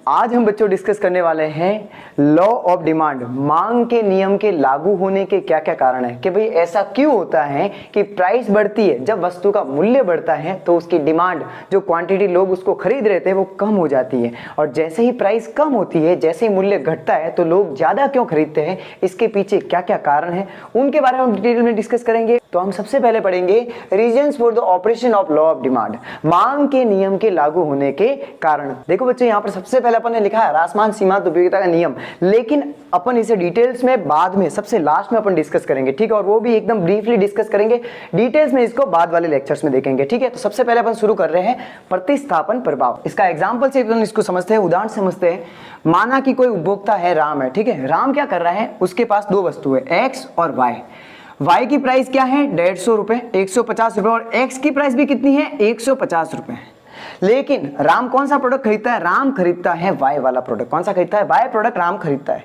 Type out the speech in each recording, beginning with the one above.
आज हम बच्चों डिस्कस करने वाले हैं लॉ ऑफ डिमांड, मांग के नियम के लागू होने के क्या क्या कारण है कि भाई ऐसा क्यों होता है कि प्राइस बढ़ती है, जब वस्तु का मूल्य बढ़ता है तो उसकी डिमांड, जो क्वांटिटी लोग उसको खरीद रहे थे वो कम हो जाती है, और जैसे ही प्राइस कम होती है, जैसे ही मूल्य घटता है तो लोग ज्यादा क्यों खरीदते हैं, इसके पीछे क्या क्या कारण है उनके बारे में हम डिटेल में डिस्कस करेंगे। तो हम सबसे पहले पढ़ेंगे reasons for the operation of law of demand, मांग के नियम के लागू होने के कारण। देखो बच्चों, यहाँ पर सबसे पहले अपन ने लिखा है रासमान सीमांत उपयोगिता का नियम, लेकिन अपन इसे डिटेल्स में बाद में, सबसे लास्ट में अपन डिस्कस करेंगे, ठीक है, और वो भी एकदम ब्रीफली डिस्कस करेंगे, डिटेल्स में इसको बाद वाले लेक्चर्स में देखेंगे, ठीक है। तो सबसे पहले अपन शुरू कर रहे हैं प्रतिस्थापन प्रभाव। इसका एग्जांपल से अपन इसको समझते हैं, उदाहरण समझते हैं। माना कि कोई उपभोक्ता है, राम है, ठीक है। राम क्या कर रहा है, उसके पास दो वस्तु है, एक्स और वाई। y की प्राइस क्या है, 150 रुपए, 150 रुपए, और x की प्राइस भी कितनी है, 150 रुपए। लेकिन राम कौन सा प्रोडक्ट खरीदता है, राम खरीदता है y वाला प्रोडक्ट। कौन सा खरीदता है, y प्रोडक्ट राम खरीदता है।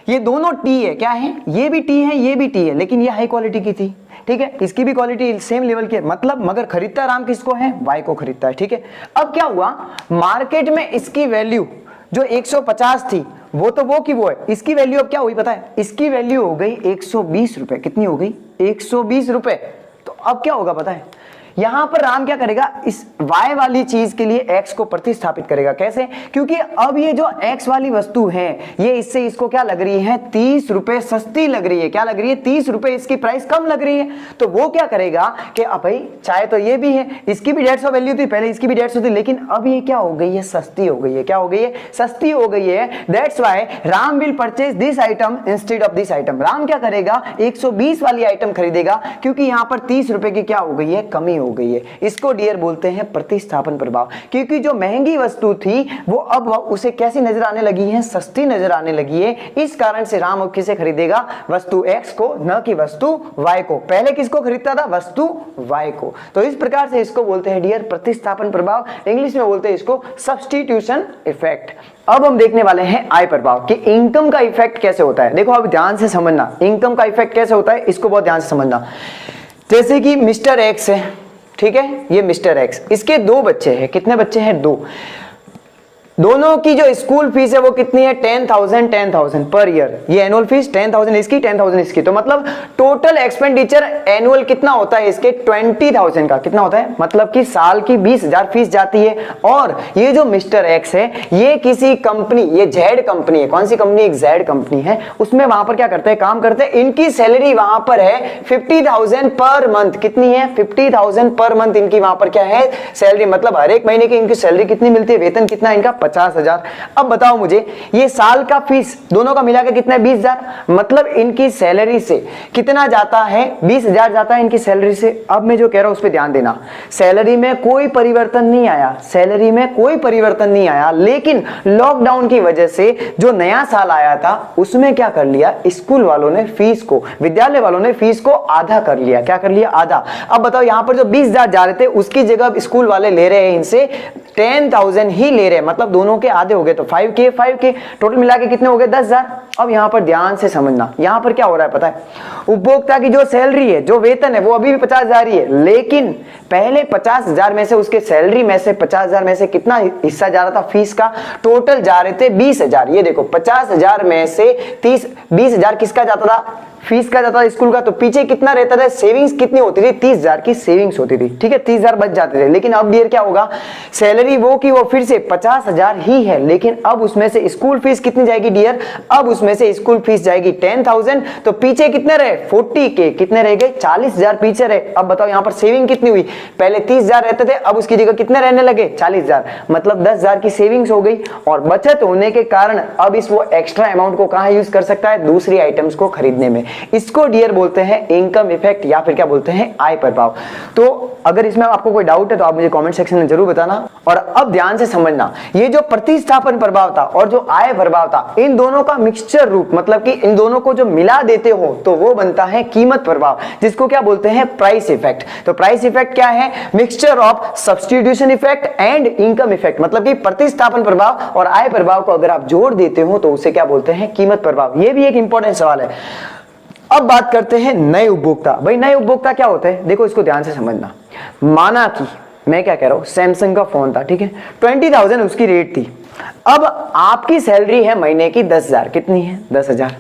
ये दोनों टी है, क्या है, ये भी टी है, ये भी टी है, लेकिन ये हाई क्वालिटी की थी, ठीक है, इसकी भी क्वालिटी सेम लेवल की है, मतलब मगर खरीदता राम किसको है, y को खरीदता है, ठीक है। अब क्या हुआ, मार्केट में इसकी वैल्यू जो 150 थी वो तो वो की वो है, इसकी वैल्यू अब क्या हुई पता है, इसकी वैल्यू हो गई 120 रुपए। कितनी हो गई, 120 रुपए। तो अब क्या होगा पता है, यहां पर राम क्या करेगा, इस y वाली चीज के लिए x को प्रतिस्थापित करेगा। कैसे, क्योंकि अब ये जो x वाली वस्तु है ये इससे इसको क्या लग रही है, 30 रुपए सस्ती लग रही है। क्या लग रही है, 30 रुपए इसकी प्राइस कम लग रही है। तो वो क्या करेगा कि अब भाई चाहे तो ये भी है, इसकी भी 150 वैल्यू थी, पहले इसकी भी 150 थी, लेकिन अब ये क्या हो गई है, सस्ती हो गई है। क्या हो गई है, सस्ती हो गई है। That's why Ram will purchase this item instead of this item. Ram क्या करेगा, 120 वाली आइटम खरीदेगा, क्योंकि यहां पर 30 रुपए की क्या हो गई है, कमी हो गई है। इसको डियर बोलते हैं प्रतिस्थापन प्रभाव, क्योंकि जो महंगी वस्तु थी वो अब उसे कैसी नजर आने लगी है, सस्ती नजर आने लगी है। इस कारण से राम अब किसे खरीदेगा, वस्तु x को, न कि वस्तु y को। पहले किसको खरीदता था, वस्तु y को। तो इस प्रकार से इसको बोलते हैं डियर प्रतिस्थापन प्रभाव, इंग्लिश में बोलते हैं इसको सब्स्टिट्यूशन इफेक्ट। अब हम देखने वाले हैं आय प्रभाव कि इनकम का इफेक्ट कैसे होता है। देखो अब ध्यान से समझना, इनकम का इफेक्ट कैसे होता है, इसको बहुत ध्यान से समझना। जैसे कि मिस्टर एक्स है, ठीक है, ये मिस्टर एक्स, इसके दो बच्चे हैं। कितने बच्चे हैं, दो। दोनों की जो स्कूल फीस है वो कितनी है, 10,000 पर ईयर। ये एनुअल फीस 10,000 इसकी, 10,000 इसकी। तो मतलब टोटल एक्सपेंडिचर एनुअल कितना होता है इसके, 20,000 का। कितना होता है, मतलब कि साल की 20,000 फीस जाती है। और ये जो मिस्टर एक्स है ये किसी कंपनी, ये जेड कंपनी है, कौन सी कंपनी, एक जेड कंपनी है, उसमें वहां पर क्या करते हैं, काम करते हैं। इनकी सैलरी वहां पर है 50,000 पर मंथ। कितनी है, 50,000 पर मंथ इनकी वहां पर क्या है, सैलरी। मतलब हर एक महीने की इनकी सैलरी कितनी मिलती है, वेतन कितना इनका, 50,000। अब बताओ मुझे, ये साल का फीस दोनों का मिलाकर कितना है, 20,000। मतलब इनकी सैलरी से कितना जाता है, 20,000 जाता है इनकी सैलरी से। अब मैं जो कह रहा हूं उस पर ध्यान देना, सैलरी में कोई परिवर्तन नहीं आया, सैलरी में कोई परिवर्तन नहीं आया, लेकिन लॉकडाउन की वजह से जो नया साल आया था उसमें क्या कर लिया, स्कूल वालों ने फीस को, विद्यालय वालों ने फीस को आधा कर लिया। क्या कर लिया, आधा। अब बताओ यहां पर जो 20,000 जा रहे थे उसकी जगह स्कूल वाले ले रहे हैं इनसे 10,000 ही ले रहे हैं, मतलब दोनों के आधे हो गए। तो 5K टोटल मिला के कितने हो गए, 10,000। अब यहां पर ध्यान से समझना, यहां पर क्या हो रहा है पता है, उपभोक्ता की जो सैलरी है, जो वेतन है, वो अभी भी 50,000 ही है, लेकिन पहले 50,000 में से, उसके सैलरी में से 50,000 में से कितना हिस्सा जा रहा था फीस का, टोटल जा रहे थे 20,000। ये देखो 50,000 में से 20,000 किसका जाता था, फीस का जाता था स्कूल का। तो पीछे कितना रहता था, सेविंग्स कितनी होती थी, 30,000 की सेविंग्स होती थी, ठीक है, 30,000 बच जाते थे। लेकिन अब डियर क्या होगा, सैलरी वो की वो फिर से 50,000 ही है, लेकिन अब उसमें से स्कूल फीस कितनी जाएगी डियर, अब उसमें से स्कूल फीस जाएगी 10,000। तो पीछे कितने रहे, 40K, कितने रह गए, 40,000 पीछे रहे। अब बताओ यहाँ पर सेविंग कितनी हुई, पहले 30,000 रहते थे, अब उसकी जगह कितने रहने लगे, 40,000। मतलब 10,000 की सेविंग्स हो गई, और बचत होने के कारण अब इस वो एक्स्ट्रा अमाउंट को कहां यूज कर सकता है, दूसरी आइटम्स को खरीदने में। इसको डियर बोलते हैं इनकम इफेक्ट, या फिर क्या बोलते हैं, आय प्रभाव। तो अगर इसमें आपको कोई डाउट है तो आप मुझे कमेंट सेक्शन में जरूर बताना। और अब ध्यान से समझना, ये जो प्रतिस्थापन प्रभाव था और जो आय प्रभाव था, इन दोनों का मिक्सचर रूप, मतलब कि इन दोनों को जो मिला देते हो तो वो बनता है कीमत प्रभाव, जिसको क्या बोलते हैं, प्राइस इफेक्ट। तो प्राइस इफेक्ट क्या है, mixture of substitution effect and income effect. मतलब कि प्रतिस्थापन प्रभाव और आय प्रभाव को अगर आप जोड़ देते हो तो उसे क्या बोलते हैं, कीमत प्रभाव। ये भी एक इंपॉर्टेंट सवाल है। अब बात करते हैं नए उपभोक्ता। भाई नए उपभोक्ता क्या होते हैं, देखो इसको ध्यान से समझना। माना कि मैं क्या कह रहा हूं, सैमसंग का फोन था, ठीक है, 20,000 उसकी रेट थी। अब आपकी सैलरी है महीने की 10,000, कितनी है 10,000।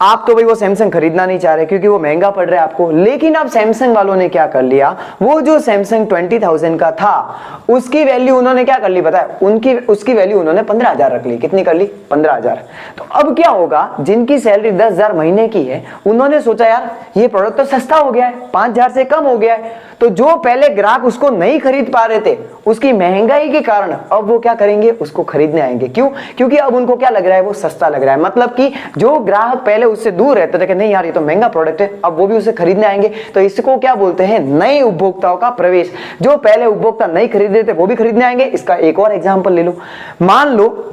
आप तो भाई वो सैमसंग खरीदना नहीं चाह रहे क्योंकि वो महंगा पड़ रहा है आपको, लेकिन अब सैमसंग वालों ने क्या कर लिया, वो जो सैमसंग 20,000 का था उसकी वैल्यू उन्होंने क्या कर ली पता है, उसकी वैल्यू उन्होंने 15,000 रख ली। कितनी कर ली, 15,000। तो अब क्या होगा, जिनकी सैलरी 10,000 महीने की है उन्होंने सोचा यार ये प्रोडक्ट तो सस्ता हो गया है, 5,000 से कम हो गया है, तो जो पहले ग्राहक उसको नहीं खरीद पा रहे थे उसकी महंगाई के कारण अब वो क्या करेंगे, उसको खरीदने आएंगे। क्यों, क्योंकि अब उनको क्या लग रहा है, वो सस्ता लग रहा है। मतलब कि जो ग्राहक पहले उससे दूर रहते थे कि नहीं यार ये तो महंगा प्रोडक्ट है, अब वो भी उसे खरीदने आएंगे। तो इसको क्या बोलते हैं, नए उपभोक्ताओं का प्रवेश। जो पहले उपभोक्ता नहीं खरीद रहे थे वो भी खरीदने आएंगे। इसका एक और एग्जांपल ले लो, मान लो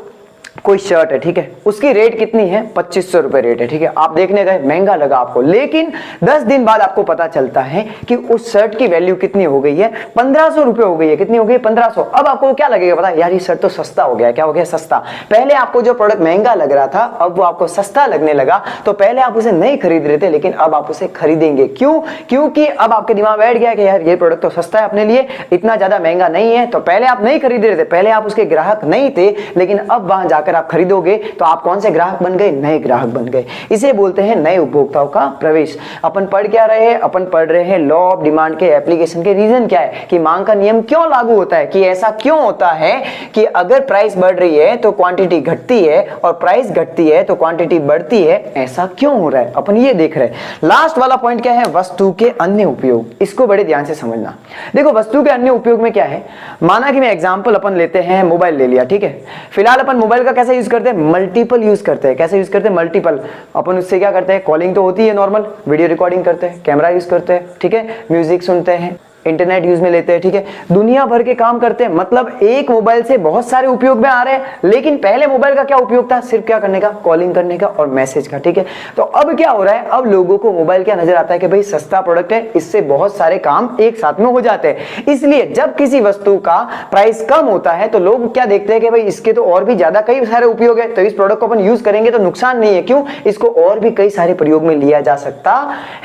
कोई शर्ट है, ठीक है, उसकी रेट कितनी है, 2500 रुपए रेट है, ठीक है, आप देखने गए महंगा लगा आपको, लेकिन 10 दिन बाद आपको पता चलता है कि उस शर्ट की वैल्यू कितनी हो गई है, 1500 रुपए हो गई है। कितनी हो गई, 1500। अब आपको क्या लगेगा पता है, यार ये शर्ट तो सस्ता हो गया। क्या हो गया, सस्ता। पहले आपको जो प्रोडक्ट महंगा लग रहा था अब वो आपको सस्ता लगने लगा। तो पहले आप उसे नहीं खरीद रहे थे लेकिन अब आप उसे खरीदेंगे। क्यों, क्योंकि अब आपके दिमाग बैठ गया कि यार ये प्रोडक्ट तो सस्ता है अपने लिए, इतना ज्यादा महंगा नहीं है। तो पहले आप नहीं खरीद रहे थे, पहले आप उसके ग्राहक नहीं थे, लेकिन अब वहां जाकर आप खरीदोगे तो आप कौन से ग्राहक बन गए, नए ग्राहक बन गए। इसे बोलते हैं नए उपभोक्ताओं का प्रवेश। अपन पढ़ क्या रहे हैं, अपन पढ़ रहे हैं लॉ ऑफ डिमांड के एप्लीकेशन के रीजन क्या है, कि मांग का नियम क्यों लागू होता है, कि ऐसा क्यों होता है कि अगर प्राइस बढ़ रही है तो क्वांटिटी घटती है और प्राइस घटती है तो क्वांटिटी बढ़ती है, ऐसा क्यों हो रहा है, अपन ये देख रहे हैं। लास्ट वाला पॉइंट क्या है, वस्तु के अन्य उपयोग। इसको बड़े ध्यान से समझना। देखो वस्तु के अन्य उपयोग में क्या है, माना कि मैं एग्जांपल अपन लेते हैं, मोबाइल ले लिया, ठीक है। फिलहाल अपन मोबाइल का कैसे यूज करते हैं, मल्टीपल यूज करते हैं। कैसे यूज करते हैं, मल्टीपल। अपन उससे क्या करते हैं, कॉलिंग तो होती है नॉर्मल, वीडियो रिकॉर्डिंग करते हैं, कैमरा यूज करते हैं, ठीक है, म्यूजिक सुनते हैं, इंटरनेट यूज में लेते हैं, ठीक है, दुनिया भर के काम करते हैं। मतलब एक मोबाइल से बहुत सारे उपयोग में आ रहे हैं। लेकिन पहले मोबाइल का क्या उपयोग था, सिर्फ क्या करने का, कॉलिंग करने का और मैसेज का, ठीक है। तो अब क्या हो रहा है, अब लोगों को मोबाइल क्या नजर आता है कि भाई सस्ता प्रोडक्ट है, इससे बहुत सारे काम एक साथ में हो जाते हैं। इसलिए जब किसी वस्तु का प्राइस कम होता है तो लोग क्या देखते हैं कि भाई इसके तो और भी ज्यादा कई सारे उपयोग है, तो इस प्रोडक्ट को अपन यूज करेंगे तो नुकसान नहीं है। क्यों, इसको और भी कई सारे प्रयोग में लिया जा सकता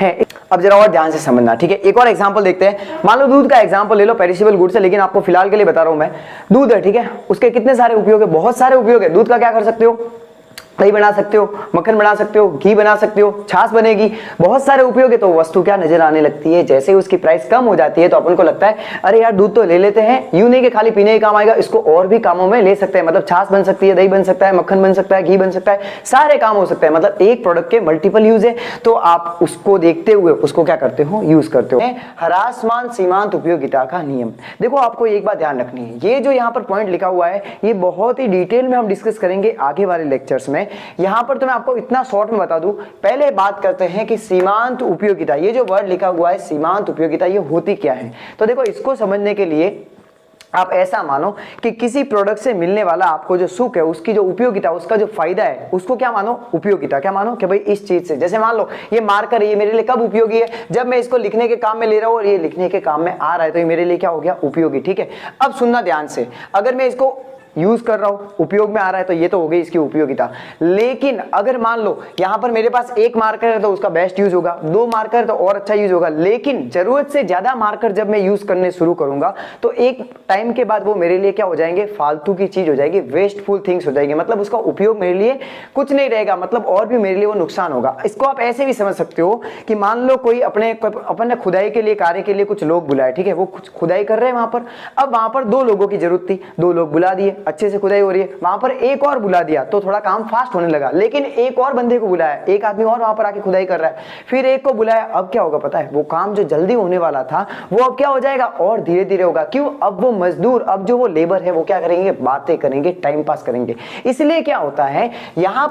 है। अब जरा और ध्यान से समझना, ठीक है। एक और एग्जांपल देखते हैं, मान लो दूध का एग्जांपल ले लो, पेरिशेबल गुड्स है, लेकिन आपको फिलहाल के लिए बता रहा हूं मैं। दूध है, ठीक है, उसके कितने सारे उपयोग है, बहुत सारे उपयोग है। दूध का क्या कर सकते हो, दही बना सकते हो, मक्खन बना सकते हो, घी बना सकते हो, छाछ बनेगी, बहुत सारे उपयोग है। तो वस्तु क्या नजर आने लगती है, जैसे ही उसकी प्राइस कम हो जाती है तो अपन को लगता है अरे यार दूध तो ले लेते हैं, यूं नहीं कि खाली पीने ही काम आएगा, इसको और भी कामों में ले सकते हैं। मतलब छाछ बन सकती है, दही बन सकता है, मक्खन बन सकता है, घी बन सकता है, सारे काम हो सकते हैं। मतलब एक प्रोडक्ट के मल्टीपल यूज है, तो आप उसको देखते हुए उसको क्या करते हो, यूज करते हो। ह्रासमान सीमांत उपयोगिता का नियम। देखो आपको एक बात ध्यान रखनी है, ये जो यहाँ पर पॉइंट लिखा हुआ है ये बहुत ही डिटेल में हम डिस्कस करेंगे आगे वाले लेक्चर्स में। यहां पर तो मैं आपको इतना शॉर्ट में बता दूं, पहले बात करते हैं कि सीमांत उपयोगिता, ये जो वर्ड लिखा हुआ है सीमांत उपयोगिता, ये होती क्या है। तो देखो इसको समझने के लिए आप ऐसा मानो कि किसी प्रोडक्ट से मिलने वाला आपको जो सुख है, उसकी जो उपयोगिता, उसका जो फायदा है, उसको क्या मानो, उपयोगिता। क्या मानो कि भाई इस चीज से, जैसे मान लो ये मार्कर है, ये मेरे लिए कब उपयोगी है, जब मैं इसको लिखने के काम में ले रहा हूं और ये लिखने के काम में आ रहा है, तो ये मेरे लिए क्या हो गया, उपयोगी, ठीक है। अब सुनना ध्यान से, अगर मैं इसको यूज कर रहा हूं, उपयोग में आ रहा है, तो ये तो हो गई इसकी उपयोगिता। लेकिन अगर मान लो यहां पर मेरे पास एक मार्कर है तो उसका बेस्ट यूज होगा, दो मार्कर तो और अच्छा यूज होगा। लेकिन जरूरत से ज्यादा मार्कर जब मैं यूज करने शुरू करूंगा तो एक टाइम के बाद वो मेरे लिए क्या हो जाएंगे, फालतू की चीज हो जाएगी, वेस्टफुल थिंग्स हो जाएगी। मतलब उसका उपयोग मेरे लिए कुछ नहीं रहेगा, मतलब और भी मेरे लिए वो नुकसान होगा। इसको आप ऐसे भी समझ सकते हो कि मान लो कोई अपन ने खुदाई के लिए, कार्य के लिए कुछ लोग बुलाए, ठीक है, वो कुछ खुदाई कर रहे हैं वहां पर। अब वहां पर दो लोगों की जरूरत थी, दो लोग बुला दिए, अच्छे से खुदाई हो रही है। वहां पर एक और बुला दिया तो थोड़ा काम फास्ट होने लगा। लेकिन एक और बंदे को बुलाया, एक आदमी और वहां पर आके खुदाई कर रहा है, फिर एक को बुलाया, अब क्या होगा पता है, वो काम जो जल्दी होने वाला था वो अब क्या हो जाएगा, और धीरे धीरे होगा। क्यों, अब वो मजदूर, अब जो वो लेबर है वो क्या करेंगे, बातें करेंगे, टाइम पास करेंगे। इसलिए क्या होता है यहां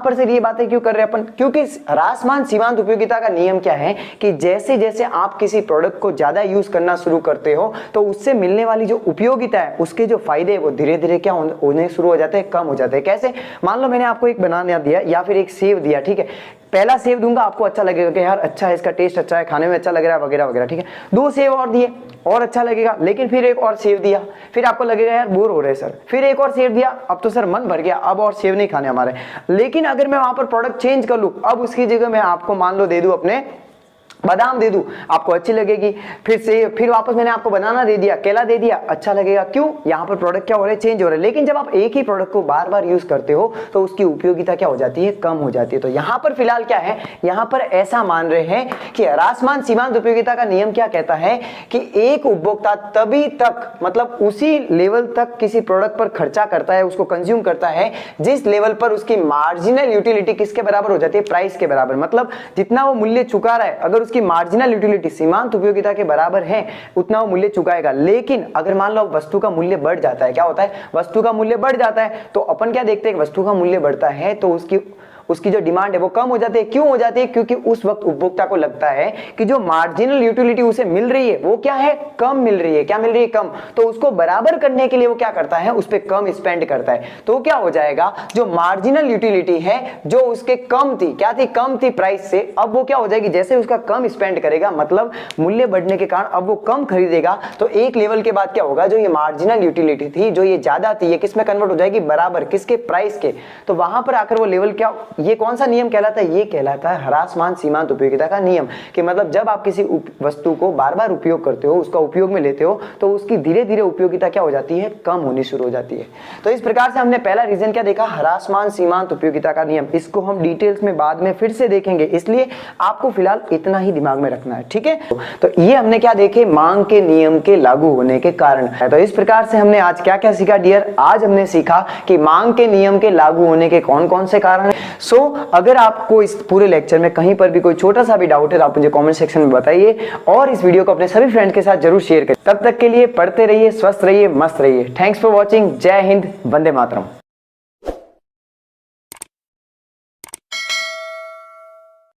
पर से ये बातें क्यों कर रहे हैं अपन, क्योंकि ह्रासमान सीमांत उपयोगिता का नियम क्या है कि जैसे जैसे आप किसी प्रोडक्ट को ज्यादा यूज करना शुरू करते हो तो उससे मिलने वाली जो उपयोगिता है, उसके जो फायदे है वो धीरे धीरे क्या होने शुरू हो जाते हैं, कम हो जाते हैं। कैसे, मान लो मैंने आपको एक बनाना दिया या फिर एक सेव दिया, ठीक है, पहला सेव दूंगा आपको अच्छा लगेगा कि यार अच्छा है, इसका टेस्ट अच्छा है, खाने में अच्छा लग रहा है वगैरह वगैरह, ठीक है। दो सेव और दिए और अच्छा लगेगा, लेकिन फिर एक और सेव दिया, फिर आपको लगेगा यार बोर हो रहे हैं सर, फिर एक और सेव दिया, अब तो सर मन भर गया, अब और सेव नहीं खाने हमारे। लेकिन अगर मैं वहां पर प्रोडक्ट चेंज कर लूं, अब उसकी जगह मैं आपको मान लो दे दूं अपने बादाम दे दूं आपको अच्छी लगेगी, फिर वापस मैंने आपको बनाना दे दिया, केला दे दिया, अच्छा लगेगा। क्यों? यहाँ पर प्रोडक्ट क्या हो रहे हैं, चेंज हो रहे हैं। लेकिन जब आप एक ही प्रोडक्ट को बार बार यूज करते हो तो उसकी उपयोगिता क्या हो जाती है, कम हो जाती है। तो यहाँ पर फिलहाल क्या है, यहाँ पर ऐसा मान रहे हैं कि ह्रासमान सीमांत उपयोगिता का नियम क्या कहता है कि एक उपभोक्ता तभी तक, मतलब उसी लेवल तक किसी प्रोडक्ट पर खर्चा करता है, उसको कंज्यूम करता है जिस लेवल पर उसकी मार्जिनल यूटिलिटी किसके बराबर हो जाती है, प्राइस के बराबर। मतलब जितना वो मूल्य चुका रहा है, अगर उसकी मार्जिनल यूटिलिटी सीमांत उपयोगिता के बराबर है उतना वो मूल्य चुकाएगा। लेकिन अगर मान लो वस्तु का मूल्य बढ़ जाता है, क्या होता है, वस्तु का मूल्य बढ़ जाता है, तो अपन क्या देखते हैं, वस्तु का मूल्य बढ़ता है तो उसकी जो डिमांड है वो कम हो जाती है। क्यों हो जाती है? क्योंकि उस वक्त उपभोक्ता को लगता है कि जो मार्जिनल यूटिलिटी उसे मिल रही है वो क्या है, कम मिल रही है। क्या मिल रही है? कम। तो उसको बराबर करने के लिए वो क्या करता है, उस पर कम स्पेंड करता है। तो क्या हो जाएगा, जो मार्जिनल यूटिलिटी है जो उसके कम थी, क्या थी, कम थी प्राइस से, अब वो क्या हो जाएगी, जैसे उसका कम स्पेंड करेगा, मतलब मूल्य बढ़ने के कारण अब वो कम खरीदेगा, तो एक लेवल के बाद क्या होगा, जो ये मार्जिनल यूटिलिटी थी, जो ये ज्यादा थी, ये किस में कन्वर्ट हो जाएगी, बराबर, किसके, प्राइस के। तो वहां पर आकर वो लेवल क्या, ये कौन सा नियम कहलाता है, ये कहलाता है ह्रासमान सीमांत उपयोगिता का नियम। कि मतलब जब आप किसी वस्तु को बार बार उपयोग करते हो, उसका उपयोग में लेते हो, तो उसकी धीरे धीरे उपयोगिता क्या हो जाती है, कम होनी शुरू हो जाती है। तो इस प्रकार से हमने पहला रीजन क्या देखा, ह्रासमान सीमांत उपयोगिता का नियम। इसको हम डिटेल्स में बाद में फिर से देखेंगे, इसलिए आपको फिलहाल इतना ही दिमाग में रखना है, ठीक है। तो ये हमने क्या देखे, मांग के नियम के लागू होने के कारण है। तो इस प्रकार से हमने आज क्या क्या सीखा डियर, आज हमने सीखा कि मांग के नियम के लागू होने के कौन कौन से कारण है। अगर आपको इस पूरे लेक्चर में कहीं पर भी कोई छोटा सा भी डाउट है तो आप मुझे कमेंट सेक्शन में बताइए, और इस वीडियो को अपने सभी फ्रेंड्स के साथ जरूर शेयर करें। तब तक के लिए पढ़ते रहिए, स्वस्थ रहिए, मस्त रहिए। Thanks for watching. जय हिंद, वंदे मातरम।